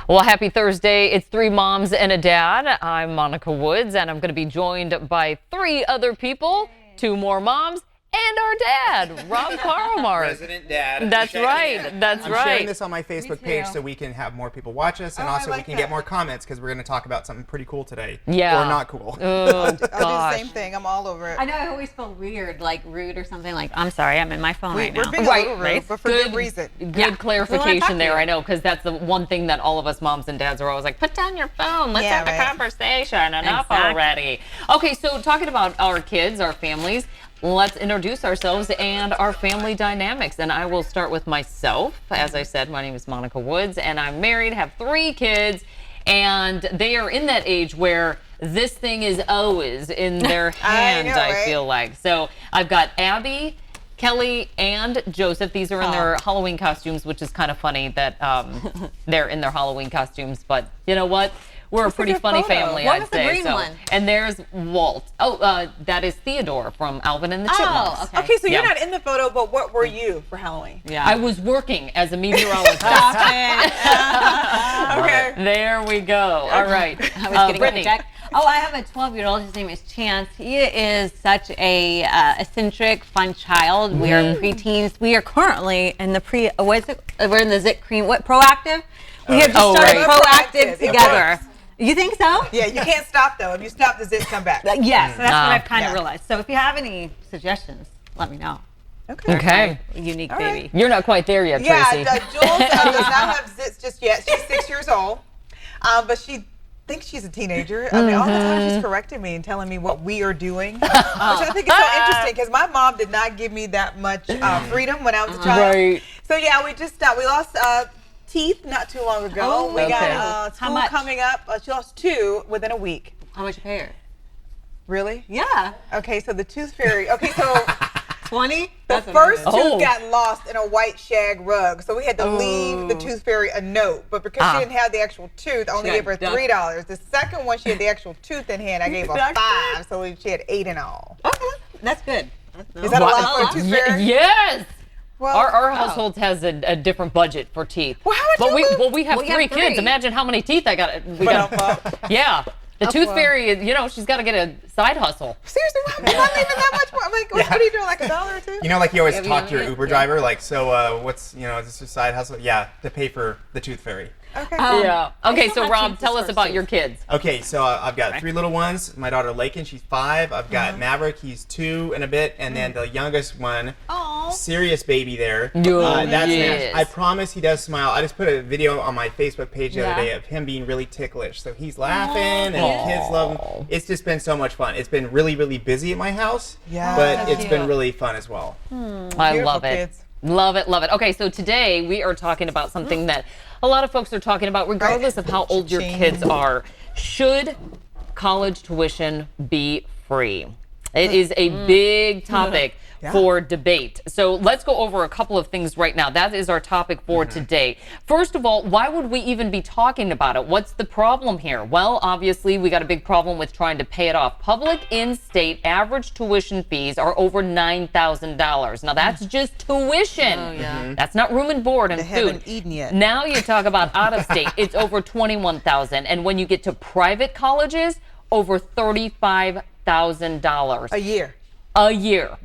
Well, happy Thursday. It's three moms and a dad. I'm Monica Woods, and I'm going to be joined by three other people, two more moms, and our dad, Rob Carlmart. Resident dad. That's right. That's I'm right. sharing this on my Facebook page so we can have more people watch us, and also we can get more comments because we're going to talk about something pretty cool today. Yeah. Or not cool. Oh, I'll do the gosh. same thing. I'm all over it. I know I always feel weird, like rude or something. Like, I'm sorry, I'm in my phone right We're now. being Right, a little rude, right. but for good reason. Good Yeah. We wanna clarification talk to there. you. I know, because that's the one thing that all of us moms and dads are always like, put down your phone. Let's Yeah, have a right. conversation. Enough Exactly. already. Okay, so talking about our kids, our families, let's introduce ourselves and our family dynamics. And I will start with myself. As I said, my name is Monica Woods, and I'm married, have three kids, and they are in that age where this thing is always in their hand, know, I right? feel like. So I've got Abby, Kelly, and Joseph. These are in their Halloween costumes, which is kind of funny that they're in their Halloween costumes. But you know what? We're a pretty good funny photo. family, What I'd was the say. green one? And there's Walt. Oh, that is Theodore from Alvin and the Chipmunks. Oh, okay. Okay, so you're Yeah. not in the photo, but what were you for Halloween? Yeah. I was working as a meteorologist. Stop it. Okay. There we go. All right. I was getting Brittany. check. Oh, I have a 12-year-old. His name is Chance. He is such a eccentric, fun child. We are preteens. We are currently in the what is it? We're in the Zit Cream. What, Proactive? We have just Oh, started right. Proactive It together. works. You think so? Yeah, you can't stop though. If you stop, the zits come back. Yes, that's what I've kind of Yeah. realized. So if you have any suggestions, let me know. Okay. Okay. Unique All baby. You're not quite there yet, Yeah, Tracy. Jules does not have zits just yet. She's 6 years old, but she thinks she's a teenager. I mean, all the time she's correcting me and telling me what we are doing, which I think is so interesting because my mom did not give me that much freedom when I was a child. Right. So yeah, we just we lost teeth not too long ago. Oh, we okay. got How school much? coming up. She lost 2 within a week. How much you pay her? Really? Yeah. Okay, so the tooth fairy. Okay, so 20? the first amazing. tooth Oh. got lost in a white shag rug, so we had to leave the tooth fairy a note. But because she didn't have the actual tooth, I only got gave her ducked. $3. The second one, she had the actual tooth in hand. I gave her Ducked. 5, so she had 8 in all. Okay, that's good. Is that a lot for a tooth fairy? Yes. Well, Our household has a different budget for teeth. Well, how would but you lose- we have Well, you three have kids. three. Imagine how many teeth I got. Yeah. The tooth well. fairy, she's got to get a side hustle. Seriously, not even that much more. I'm like, what are you doing, like $1 or 2? You know, like you always talk to your yeah. Uber driver, like, so what's, is this your side hustle? Yeah, to pay for the tooth fairy. Okay. Yeah. Okay, still so have Rob, chances tell us first, about too. your kids. Okay, so I've got 3 little ones. My daughter Lakin, she's 5. I've got Maverick, he's 2 and a bit, and then the youngest one, serious baby there. Oh, That's yes. Nash. I promise he does smile. I just put a video on my Facebook page the other day of him being really ticklish. So he's laughing, and the kids love him. It's just been so much fun. It's been really, really busy at my house, Yeah. but it's been cute. really fun as well. I Beautiful love it. kids. Love it, love it. Okay, so today we are talking about something that a lot of folks are talking about, regardless of how old your kids are. Should college tuition be free? It is a big topic for debate. So let's go over a couple of things right now. That is our topic for today. First of all, why would we even be talking about it? What's the problem here? Well, obviously, we got a big problem with trying to pay it off. Public in-state average tuition fees are over $9,000. Now, that's just tuition. That's not room and board and They food. haven't eaten yet. Now you talk about out-of-state. It's over $21,000. And when you get to private colleges, over $35,000 A year. a year.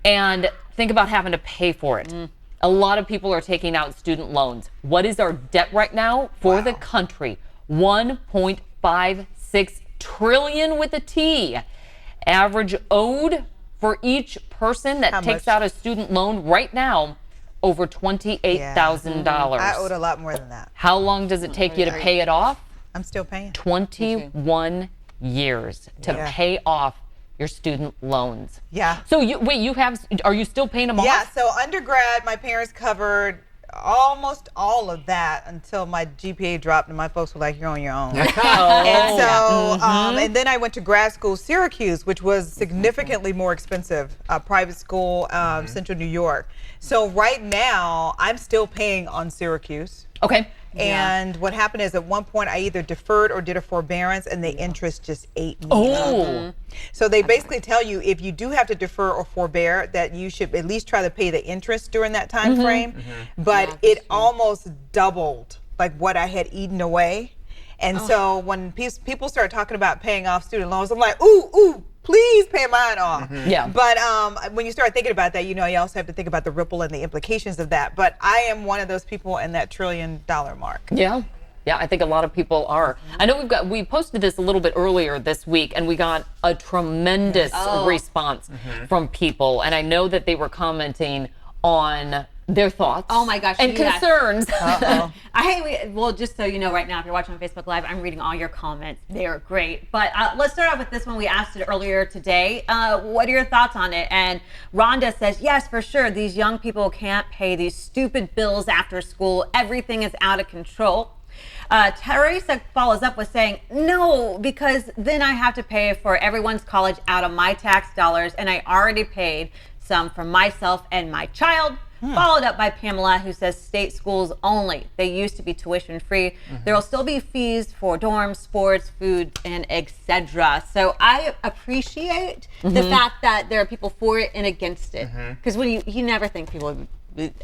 And think about having to pay for it. A lot of people are taking out student loans. What is our debt right now for the country? 1.56 trillion with a T. Average owed for each person that How takes much? out a student loan right now, over $28,000. I owed a lot more than that. How long does it take you to pay it off? I'm still paying. 21 years to Yeah. pay off your student loans. Yeah. So are you still paying them off? Yeah, so undergrad, my parents covered almost all of that until my GPA dropped and my folks were like, you're on your own. And so, and then I went to grad school, Syracuse, which was significantly more expensive, private school, Central New York. So right now, I'm still paying on Syracuse. Okay. And what happened is at one point I either deferred or did a forbearance and the interest just ate me up. Oh. So they basically tell you if you do have to defer or forbear that you should at least try to pay the interest during that time frame. But it almost doubled. like what I had eaten away. And so when people start talking about paying off student loans, I'm like, ooh, please pay mine off. Yeah. But when you start thinking about that, you also have to think about the ripple and the implications of that. But I am one of those people in that $1 trillion mark. Yeah. Yeah, I think a lot of people are. I know we posted this a little bit earlier this week, and we got a tremendous response from people. And I know that they were commenting on their thoughts. Oh my gosh, and yes. concerns. Well, just so you know, right now, if you're watching on Facebook Live, I'm reading all your comments. They are great. But let's start off with this one. We asked it earlier today. What are your thoughts on it? And Rhonda says, yes, for sure. These young people can't pay these stupid bills after school. Everything is out of control. Teresa follows up with saying, no, because then I have to pay for everyone's college out of my tax dollars, and I already paid some for myself and my child. Followed up by Pamela, who says state schools only. They used to be tuition free. There will still be fees for dorms, sports, food, and etc. So I appreciate the fact that there are people for it and against it. Because when you never think people,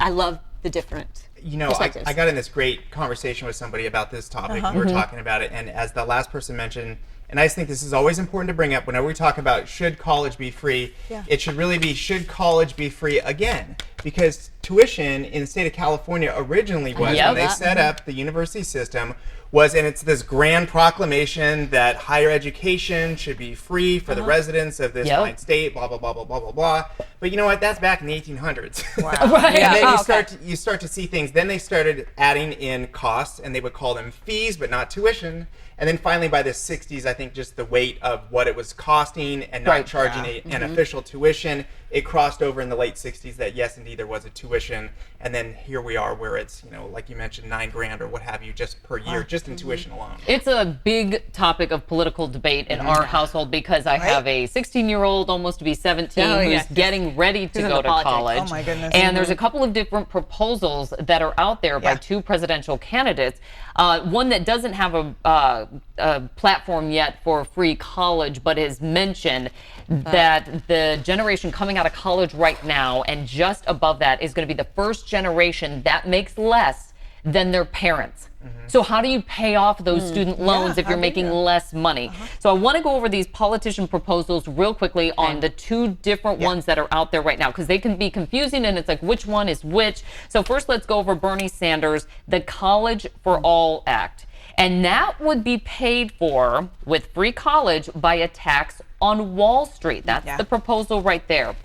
I love the different perspectives. I got in this great conversation with somebody about this topic. We were talking about it, and as the last person mentioned, and I just think this is always important to bring up whenever we talk about should college be free, it should really be should college be free again? Because tuition in the state of California originally was, when they set up the university system, was, and it's this grand proclamation that higher education should be free for the residents of this fine state, blah, blah, blah, blah, blah, blah, blah. But you know what? That's back in the 1800s. Right. And then you start to see things. Then they started adding in costs, and they would call them fees, but not tuition. And then finally, by the 60s, I think just the weight of what it was costing and not charging an official tuition, it crossed over in the late 60s that yes, indeed, there was a tuition. And then here we are where it's, like you mentioned, $9,000 or what have you just per year, just in tuition alone. It's a big topic of political debate in our household because I have a 16-year-old, almost to be 17, who's getting ready to go to college. Oh my goodness. And there's a couple of different proposals that are out there by two presidential candidates. One that doesn't have a platform yet for free college, but has mentioned that the generation coming out of college right now and just above that is going to be the first generation that makes less than their parents. So how do you pay off those student loans if you're making less money? So I want to go over these politician proposals real quickly on the two different ones that are out there right now, because they can be confusing and it's like which one is which. So first, let's go over Bernie Sanders, the College for All Act. And that would be paid for with free college by a tax on Wall Street. That's the proposal right there.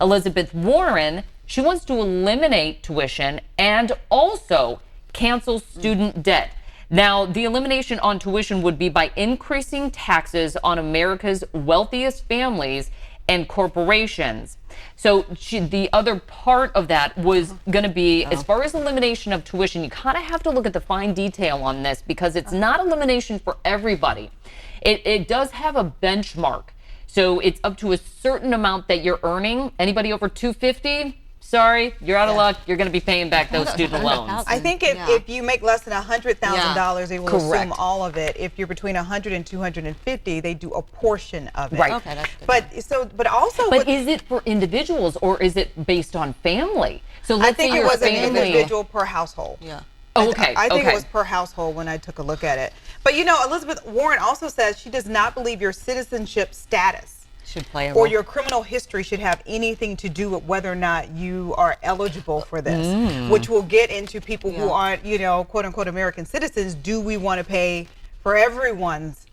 Elizabeth Warren, she wants to eliminate tuition and also cancel student debt. Now, the elimination on tuition would be by increasing taxes on America's wealthiest families and corporations. So the other part of that was going to be, as far as elimination of tuition, you kind of have to look at the fine detail on this because it's not elimination for everybody. It does have a benchmark. So it's up to a certain amount that you're earning. Anybody over $250? Sorry, you're out of luck. You're going to be paying back those student loans. I think if you make less than $100,000, they will assume all of it. If you're between 100 and 250, they do a portion of it. Right. Okay, that's good. But is it for individuals or is it based on family? So I think it was an individual per household. Yeah. Okay. I think it was per household when I took a look at it. But Elizabeth Warren also says she does not believe your citizenship status should play a role. or your criminal history should have anything to do with whether or not you are eligible for this, which will get into people who aren't, quote unquote American citizens. Do we want to pay for everyone's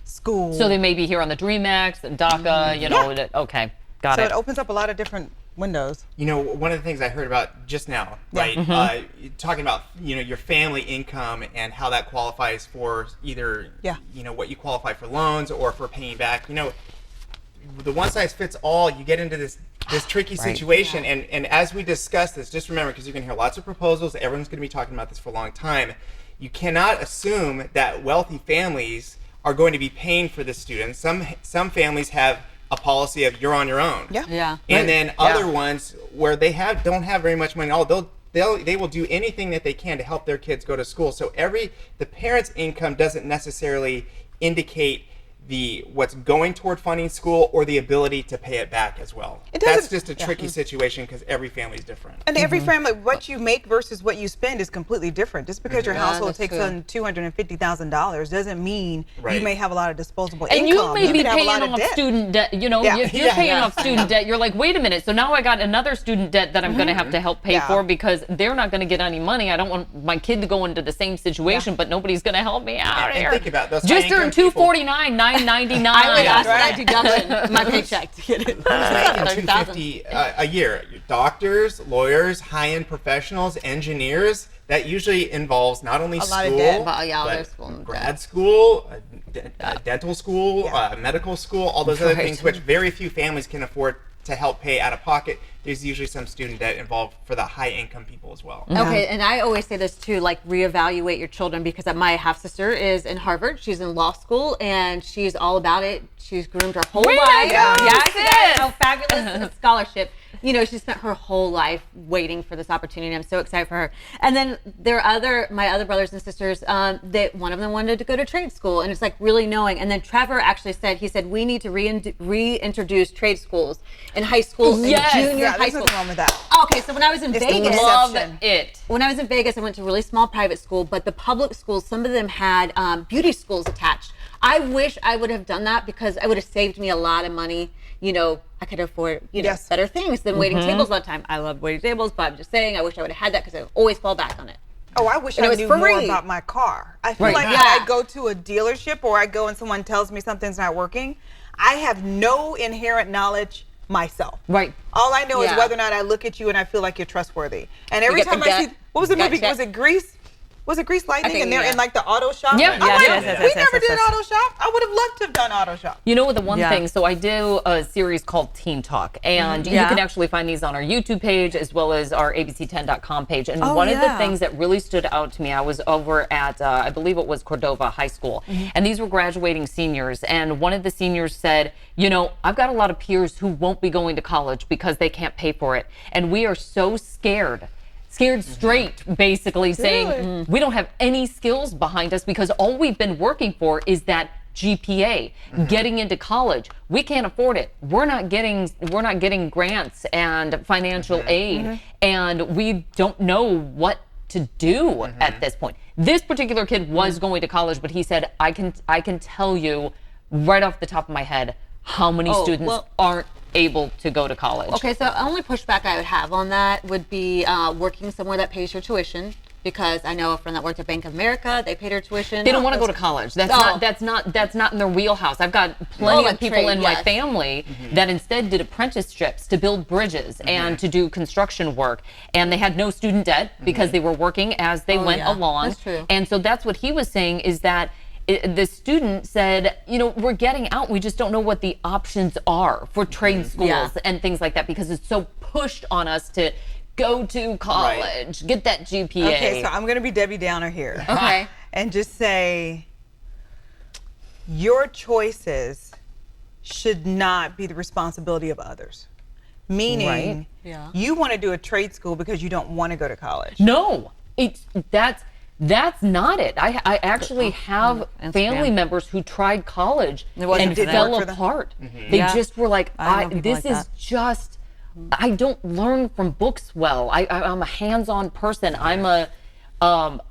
school? So they may be here on the DREAM Act, DACA, okay, got it. So it opens up a lot of different windows. One of the things I heard about just now, right? Talking about your family income and how that qualifies for either what you qualify for loans or for paying back. The one size fits all. You get into this tricky situation, and as we discuss this, just remember, because you're going to hear lots of proposals. Everyone's going to be talking about this for a long time. You cannot assume that wealthy families are going to be paying for the students. Some families have a policy of you're on your own. And then other ones where they don't have very much money at all, they will do anything that they can to help their kids go to school. So the parent's income doesn't necessarily indicate what's going toward funding school or the ability to pay it back as well. That's just a tricky situation because every family is different. And every family, what you make versus what you spend is completely different. Just because your household takes on $250,000 doesn't mean you may have a lot of disposable income. And you may be could have a paying lot of off debt. student debt. You know, if you're paying off student debt, you're like, wait a minute. So now I got another student debt that I'm going to have to help pay for because they're not going to get any money. I don't want my kid to go into the same situation, but nobody's going to help me out here. Think about those just earn $249, $999. I would ask that deduction my paycheck to get it. $250 a year. Doctors, lawyers, high-end professionals, engineers. That usually involves not only lot of school, debt. but grad school, dental school, medical school, all those other things, which very few families can afford to help pay out of pocket. There's usually some student debt involved for the high income people as well. Okay, and I always say this too, like reevaluate your children, because my half sister is in Harvard. She's in law school and she's all about it. She's groomed her whole life. How fabulous a scholarship. You know, she spent her whole life waiting for this opportunity. I'm so excited for her. And then my other brothers and sisters, one of them wanted to go to trade school, and it's like really knowing. And then Trevor actually said, he needs to reintroduce trade schools in high school and junior high there's school. nothing wrong with that. Okay, so when I was in Vegas, when I was in Vegas, I went to a really small private school, but the public schools, some of them had beauty schools attached. I wish I would have done that because it would have saved me a lot of money. You know, I could afford, better things than waiting tables all the time. I love waiting tables, but I'm just saying, I wish I would have had that because I always fall back on it. Oh, I wish I knew more about my car. I feel like when I go to a dealership or I go and someone tells me something's not working, I have no inherent knowledge myself. Right. All I know is whether or not I look at you and I feel like you're trustworthy. And every time I see, what was the movie? Was it Grease? Was it Grease Lightning? And they're in like the auto shop? Yeah. I'm like, we never did auto shop. I would have loved to have done auto shop. You know, the one thing, so I do a series called Teen Talk, and you can actually find these on our YouTube page as well as our abc10.com page. And one of the things that really stood out to me, I was over at, I believe it was Cordova High School, and these were graduating seniors. And one of the seniors said, you know, I've got a lot of peers who won't be going to college because they can't pay for it. And we are so scared straight, basically saying we don't have any skills behind us because all we've been working for is that GPA, getting into college. We can't afford it. We're not getting grants and financial aid, and we don't know what to do at this point. This particular kid was going to college, but he said, I can tell you right off the top of my head how many students aren't able to go to college. Okay, so the only pushback I would have on that would be working somewhere that pays your tuition, because I know a friend that worked at Bank of America, they paid her tuition. They don't want to go to college. That's not in their wheelhouse. I've got plenty of people in my family that instead did apprenticeships to build bridges and to do construction work, and they had no student debt because they were working as they went along. That's true. And so that's what he was saying, is that the student said, you know, we're getting out. We just don't know what the options are for trade schools and things like that, because it's so pushed on us to go to college, get that GPA. Okay, so I'm going to be Debbie Downer here. Okay. And just say, your choices should not be the responsibility of others. Meaning, you want to do a trade school because you don't want to go to college. No, that's not it. I actually have family members who tried college and fell apart. They just were like, this is just, I don't learn from books well. I'm a hands-on person. I'm a, and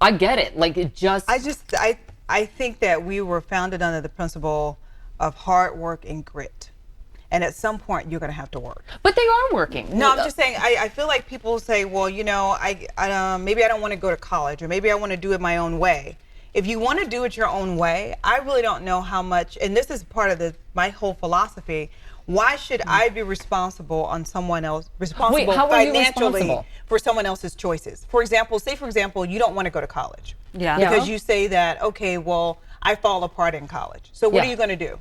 I get it. Like, it just. I think that we were founded under the principle of hard work and grit. And at some point, you're going to have to work. But they are working. No, I'm just saying, I feel like people say, well, you know, maybe I don't want to go to college, or maybe I want to do it my own way. If you want to do it your own way, I really don't know how much, and this is part of my whole philosophy, why should I be responsible financially for someone else's choices? For example, you don't want to go to college. Because you say that, okay, well, I fall apart in college. So what are you going to do?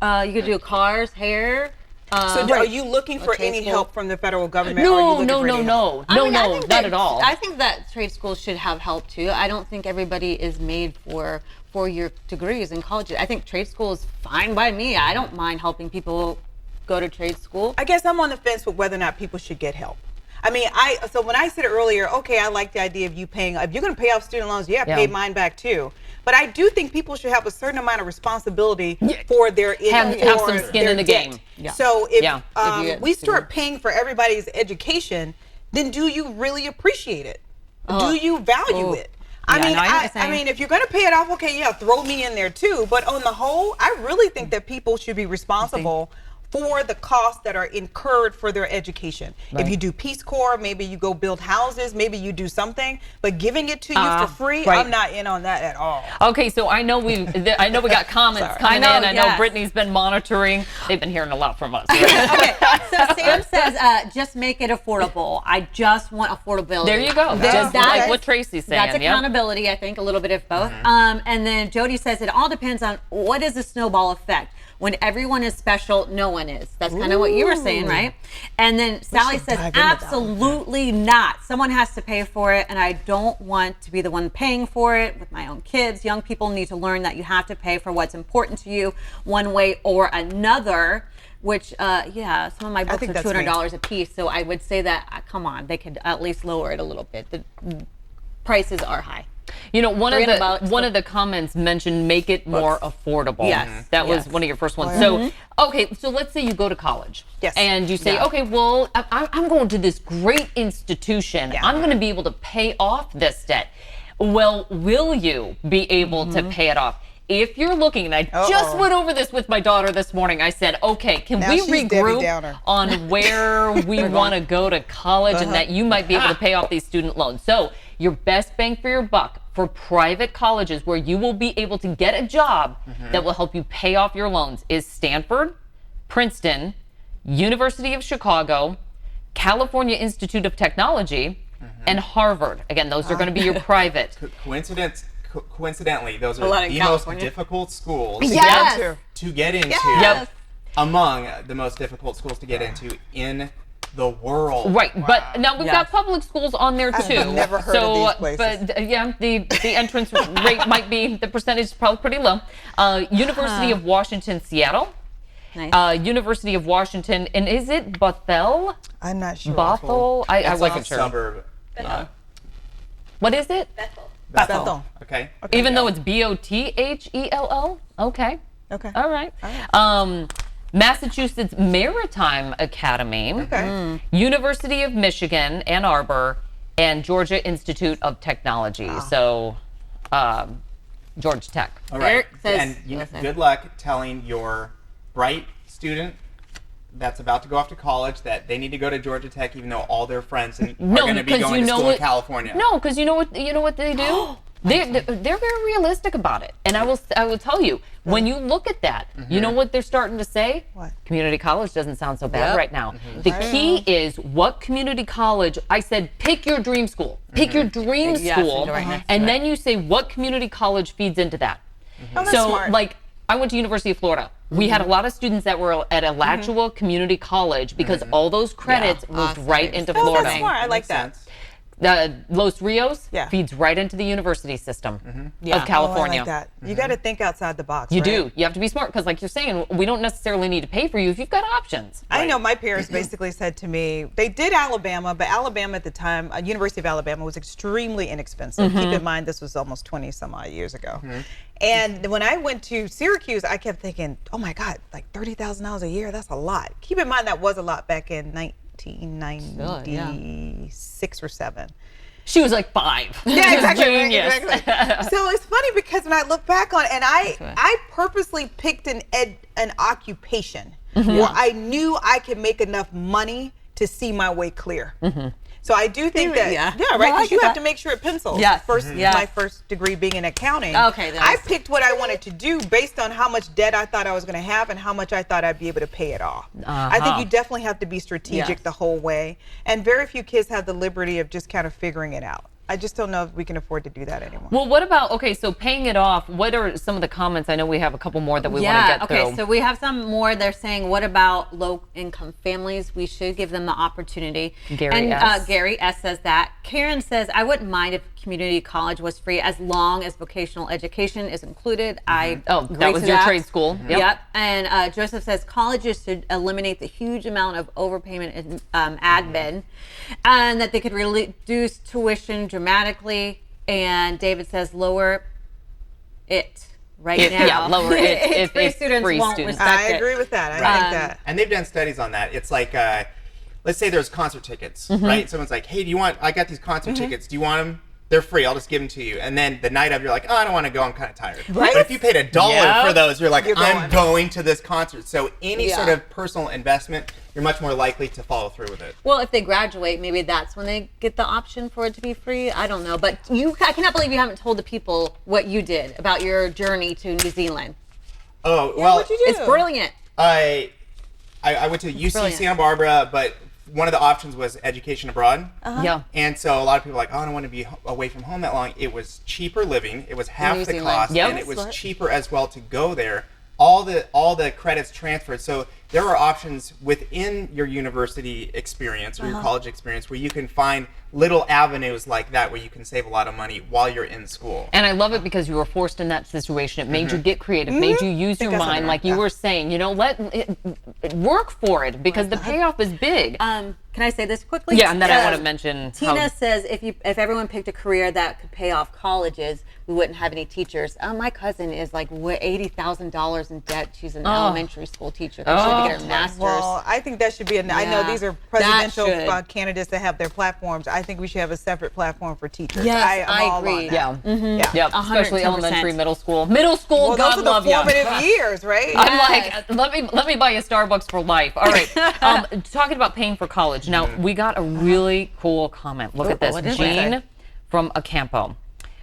You could do cars, hair. So are you looking for any help from the federal government? No, not at all. I think that trade schools should have help too. I don't think everybody is made for 4-year degrees in college. I think trade school is fine by me. I don't mind helping people go to trade school. I guess I'm on the fence with whether or not people should get help. I mean, so when I said earlier, okay, I like the idea of you paying, if you're going to pay off student loans, pay mine back too. But I do think people should have a certain amount of responsibility for their have some skin in the debt. game. Yeah. So if you- we start paying for everybody's education, then do you really appreciate it? Do you value it? I Yeah, mean, no, I know what you're I saying. mean, if you're going to pay it off, okay, yeah, throw me in there too. But on the whole, I really think that people should be responsible for the costs that are incurred for their education. If you do Peace Corps, maybe you go build houses, maybe you do something, but giving it to you for free, right. I'm not in on that at all. Okay, so I know we got comments coming I know, in. I know yes. Brittany's been monitoring. They've been hearing a lot from us. Okay, so Sam says, just make it affordable. I just want affordability. There you go. Just like what Tracy's saying. That's accountability, I think, a little bit of both. And then Jody says it all depends on what is the snowball effect. When everyone is special, no one is. That's kind of what you were saying, right? And then Sally says, dive into that one. absolutely not. Someone has to pay for it, and I don't want to be the one paying for it with my own kids. Young people need to learn that you have to pay for what's important to you one way or another. Which, some of my books think are that's $200 a piece, so I would say that, come on, they could at least lower it a little bit. The prices are high. You know, one $300 of the comments mentioned make it more affordable. Yes. That was Yes. one of your first ones. So, okay, so let's say you go to college. Yes. And you say, okay, well, I'm going to this great institution. Yeah. I'm going to be able to pay off this debt. Well, will you be able to pay it off? If you're looking, and I just went over this with my daughter this morning, I said, okay, can Now we she's Debbie regroup Downer. on where we want to go to college and that you might be able to pay off these student loans? So your best bang for your buck for private colleges where you will be able to get a job that will help you pay off your loans is Stanford, Princeton, University of Chicago, California Institute of Technology, and Harvard. Again, those are going to be your private. Coincidentally, those lot are in the California. most difficult schools Yes. to get into. Yep. Among the most difficult schools to get into in the world. Right, but now we've got public schools on there too. I've never heard of these places. But the entrance rate might be, the percentage is probably pretty low. University of Washington, Seattle. Nice. University of Washington, and is it Bethel? I'm not sure. Bothell? I It's like a wasn't sure. suburb. What is it? Bethel. Okay. Even though it's Bothell? Okay. Okay. All right. Massachusetts Maritime Academy. Okay. University of Michigan, Ann Arbor, and Georgia Institute of Technology. So, Georgia Tech. All right. Eric says- And listen. good luck telling your bright student that's about to go off to college that they need to go to Georgia Tech, even though all their friends are going to be going to school in California. No, because you know what they do. They're very realistic about it, and I will tell you, when you look at that, you know what they're starting to say? What? Community college doesn't sound so bad Yep. right now. The key is what community college. I said pick your dream school, pick your dream Yes, school, right next and then you say what community college feeds into that. Oh, that's So, smart. like, I went to University of Florida. We had a lot of students that were at Alachua Community College because all those credits moved right into Oh, Florida. that's smart. I like Makes that. sense. Los Rios Yeah. feeds right into the university system Yeah. of California. Oh, I like that. You got to think outside the box. You right? do. You have to be smart because, like you're saying, we don't necessarily need to pay for you if you've got options. I know my parents basically said to me, they did Alabama, but Alabama at the time, University of Alabama was extremely inexpensive. Keep in mind, this was almost 20 some odd years ago. And when I went to Syracuse, I kept thinking, oh my God, like $30,000 a year, that's a lot. Keep in mind, that was a lot back in 1996 or 7. She was like 5. Yeah, exactly. right, Genius. exactly. So it's funny because when I look back on it, and I purposely picked an occupation where I knew I could make enough money to see my way clear. So I do think that, Yeah. right? No, I Because you get have that. to make sure it pencils. Yes. First, Yes. my first degree being in accounting. Okay, then I picked what I wanted to do based on how much debt I thought I was going to have and how much I thought I'd be able to pay it off. I think you definitely have to be strategic Yes. the whole way. And very few kids have the liberty of just kind of figuring it out. I just don't know if we can afford to do that anymore. Well, what about, okay, so paying it off, what are some of the comments? I know we have a couple more that we want to get through. Okay, so we have some more. They're saying, what about low-income families? We should give them the opportunity. Gary and S. Gary S. says that. Karen says, I wouldn't mind if community college was free as long as vocational education is included. I agree that was to your that. trade school. Yep. And Joseph says colleges should eliminate the huge amount of overpayment in admin, and that they could reduce tuition dramatically. And David says lower it right now. Yeah, lower it if free if students free won't students. respect I it. agree with that. I think that. And they've done studies on that. It's like, let's say there's concert tickets, right? Someone's like, hey, I got these concert tickets. Do you want them? They're free. I'll just give them to you. And then the night of, you're like, oh, I don't want to go. I'm kind of tired. Right? But if you paid $1 for those, you're like, You're I'm going. going to this concert. So any sort of personal investment, you're much more likely to follow through with it. Well, if they graduate, maybe that's when they get the option for it to be free. I don't know. But I cannot believe you haven't told the people what you did about your journey to New Zealand. Oh, well, What'd you do? It's brilliant. I went to UC brilliant. Santa Barbara, but one of the options was education abroad. Yeah. And so a lot of people are like, oh, I don't want to be away from home that long. It was cheaper living. It was half New the Zealand. cost, Yep. and it was Smart. cheaper as well to go there. All the credits transferred. So there are options within your university experience or your college experience where you can find little avenues like that where you can save a lot of money while you're in school. And I love it because you were forced in that situation. It made you get creative, made you use your I saw mind, that. like you were saying. Let it work for it because the payoff is big. Can I say this quickly? Yeah, and then I want to mention Tina how, says if everyone picked a career that could pay off colleges, we wouldn't have any teachers. My cousin is like $80,000 in debt. She's an elementary school teacher. She had to get her master's. Well, I think that should be. I know Yeah. these are That presidential should. candidates that have their platforms. I think we should have a separate platform for teachers. Yes, I'm I all agree. on that. yeah, Yeah. yep, especially 110%. elementary, middle school. Middle school, Well, God those are the love ya. formative years, right? I'm Yes. like, let me buy you Starbucks for life. All right. Talking about paying for college. Now, we got a really cool comment. Look at this. what is Jean it? from Acampo.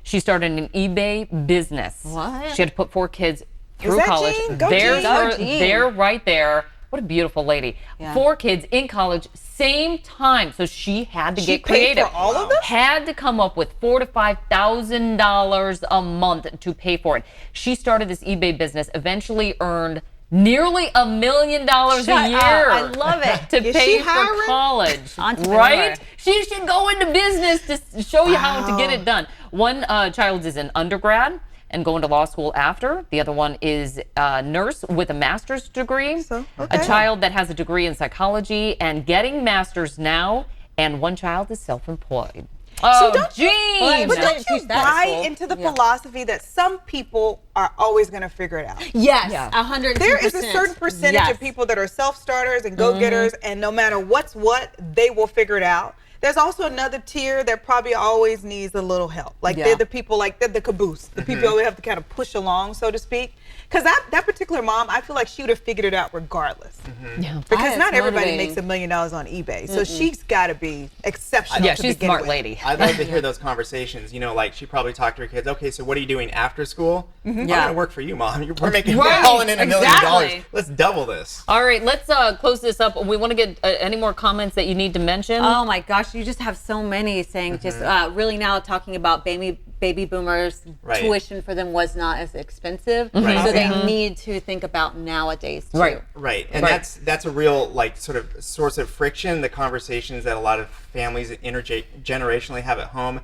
She started an eBay business. What? She had to put 4 kids through that college. Jean? Go There's Jean. her, Go Jean. there, right there. What a beautiful lady. Yeah. 4 kids in college, same time. So she had to She get paid creative. for all of them? Had to come up with $4,000 to $5,000 a month to pay for it. She started this eBay business, eventually earned nearly $1 million a Shut up. year. I love it. Is To she pay for hiring? college, Entrepreneur. right? She should go into business to show you how to get Wow. it done. One child is in undergrad and going to law school after. The other one is a nurse with a master's degree. So, A okay. child that has a degree in psychology and getting masters now. And one child is self-employed. Oh, don't you- Jean! But I don't didn't you teach that at buy school. into the Yeah. philosophy that some people are always going to figure it out? Yes, Yeah. 100%. There is a certain percentage Yes. of people that are self-starters and go-getters, and no matter what's what, they will figure it out. There's also another tier that probably always needs a little help. Like Yeah. they're the people, like they're the caboose, the people you always have to kind of push along, so to speak. Because that particular mom, I feel like she would have figured it out regardless. Yeah. Because That's not everybody motivating. makes $1 million on eBay, so she's got to be exceptional. Yeah, to she's a begin smart with. lady. I'd love to hear those conversations. Like she probably talked to her kids. Okay, so what are you doing after school? I'm Yeah. gonna work for you, Mom. We're making Right, we're hauling in $1 million. exactly. Let's double this. All right, let's close this up. We want to get any more comments that you need to mention. Oh my gosh, you just have so many saying just really now talking about baby boomers. Right. Tuition for them was not as expensive, Right. so they Mhm. need to think about nowadays too. Right. Right, and Right. that's a real sort of source of friction. The conversations that a lot of families intergenerationally have at home.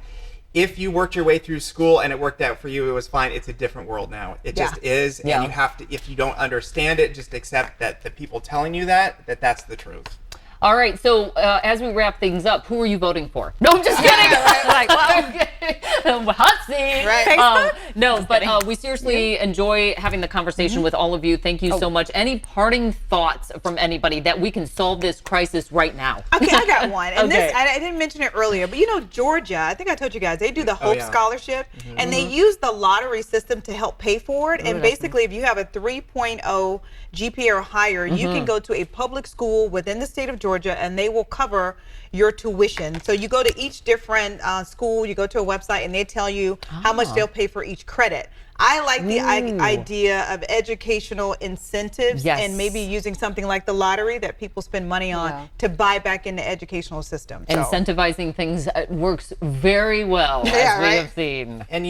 If you worked your way through school and it worked out for you, it was fine. It's a different world now. It just is, Yeah. and you have to. If you don't understand it, just accept that the people telling you that's the truth. All right, so as we wrap things up, who are you voting for? No, I'm just kidding. Like, well, hot seat. Right. No, but we seriously enjoy having the conversation with all of you. Thank you so much. Any parting thoughts from anybody that we can solve this crisis right now? Okay, I got one. And Okay. this, I didn't mention it earlier, but Georgia, I think I told you guys, they do the Hope yeah. Scholarship, and they use the lottery system to help pay for it. And basically, if you have a 3.0 GPA or higher, you can go to a public school within the state of Georgia, and they will cover your tuition. So you go to each different school, you go to a website, and they tell you how much they'll pay for each credit. I like the idea of educational incentives Yes. and maybe using something like the lottery that people spend money on Yeah. to buy back in the educational system. So, Incentivizing things works very well, Yeah, as we right? have seen. And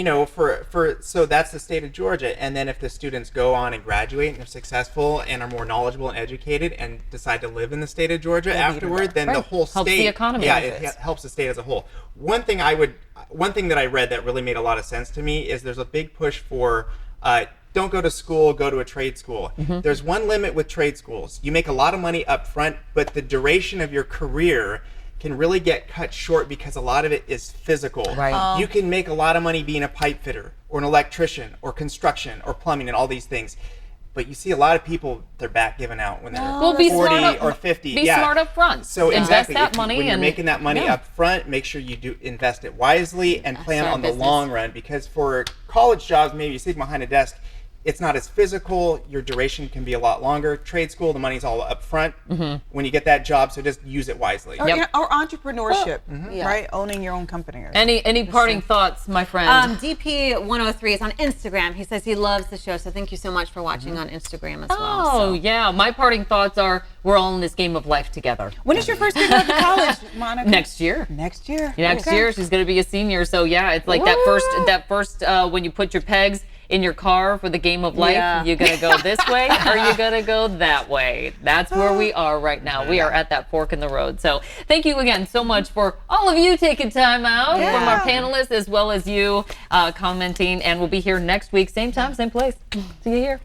so that's the state of Georgia. And then if the students go on and graduate and they're successful and are more knowledgeable and educated and decide to live in the state of Georgia afterward, then the Right. whole state Helps the economy. Yeah, it helps the state as a whole. One thing that I read that really made a lot of sense to me is there's a big push for don't go to school, go to a trade school. There's one limit with trade schools. You make a lot of money up front, but the duration of your career can really get cut short because a lot of it is physical. Right. You can make a lot of money being a pipe fitter, or an electrician or construction or plumbing and all these things. But you see a lot of people, their back giving out when they're 40 or 50. Be smart up front. So invest exactly, that money when you're and making that money up front, make sure you do invest it wisely and plan Start on the business. long run. Because for college jobs, maybe you sit behind a desk, it's not as physical. Your duration can be a lot longer. Trade school, the money's all up front when you get that job. So just use it wisely. Or, or entrepreneurship, right? Owning your own company. Or Any parting thoughts, my friend? DP103 is on Instagram. He says he loves the show, so thank you so much for watching on Instagram as well. Oh, So. yeah. My parting thoughts are we're all in this game of life together. when is your first kid going to college, Monica? Next year. Next year. Next Okay. year, she's going to be a senior. So, yeah, it's like that first when you put your pegs in your car for the game of life, Yeah. you're going to go this way or you're going to go that way. That's where we are right now. We are at that fork in the road. So thank you again so much for all of you taking time out, from our panelists as well as you commenting. And we'll be here next week, same time, same place. See you here.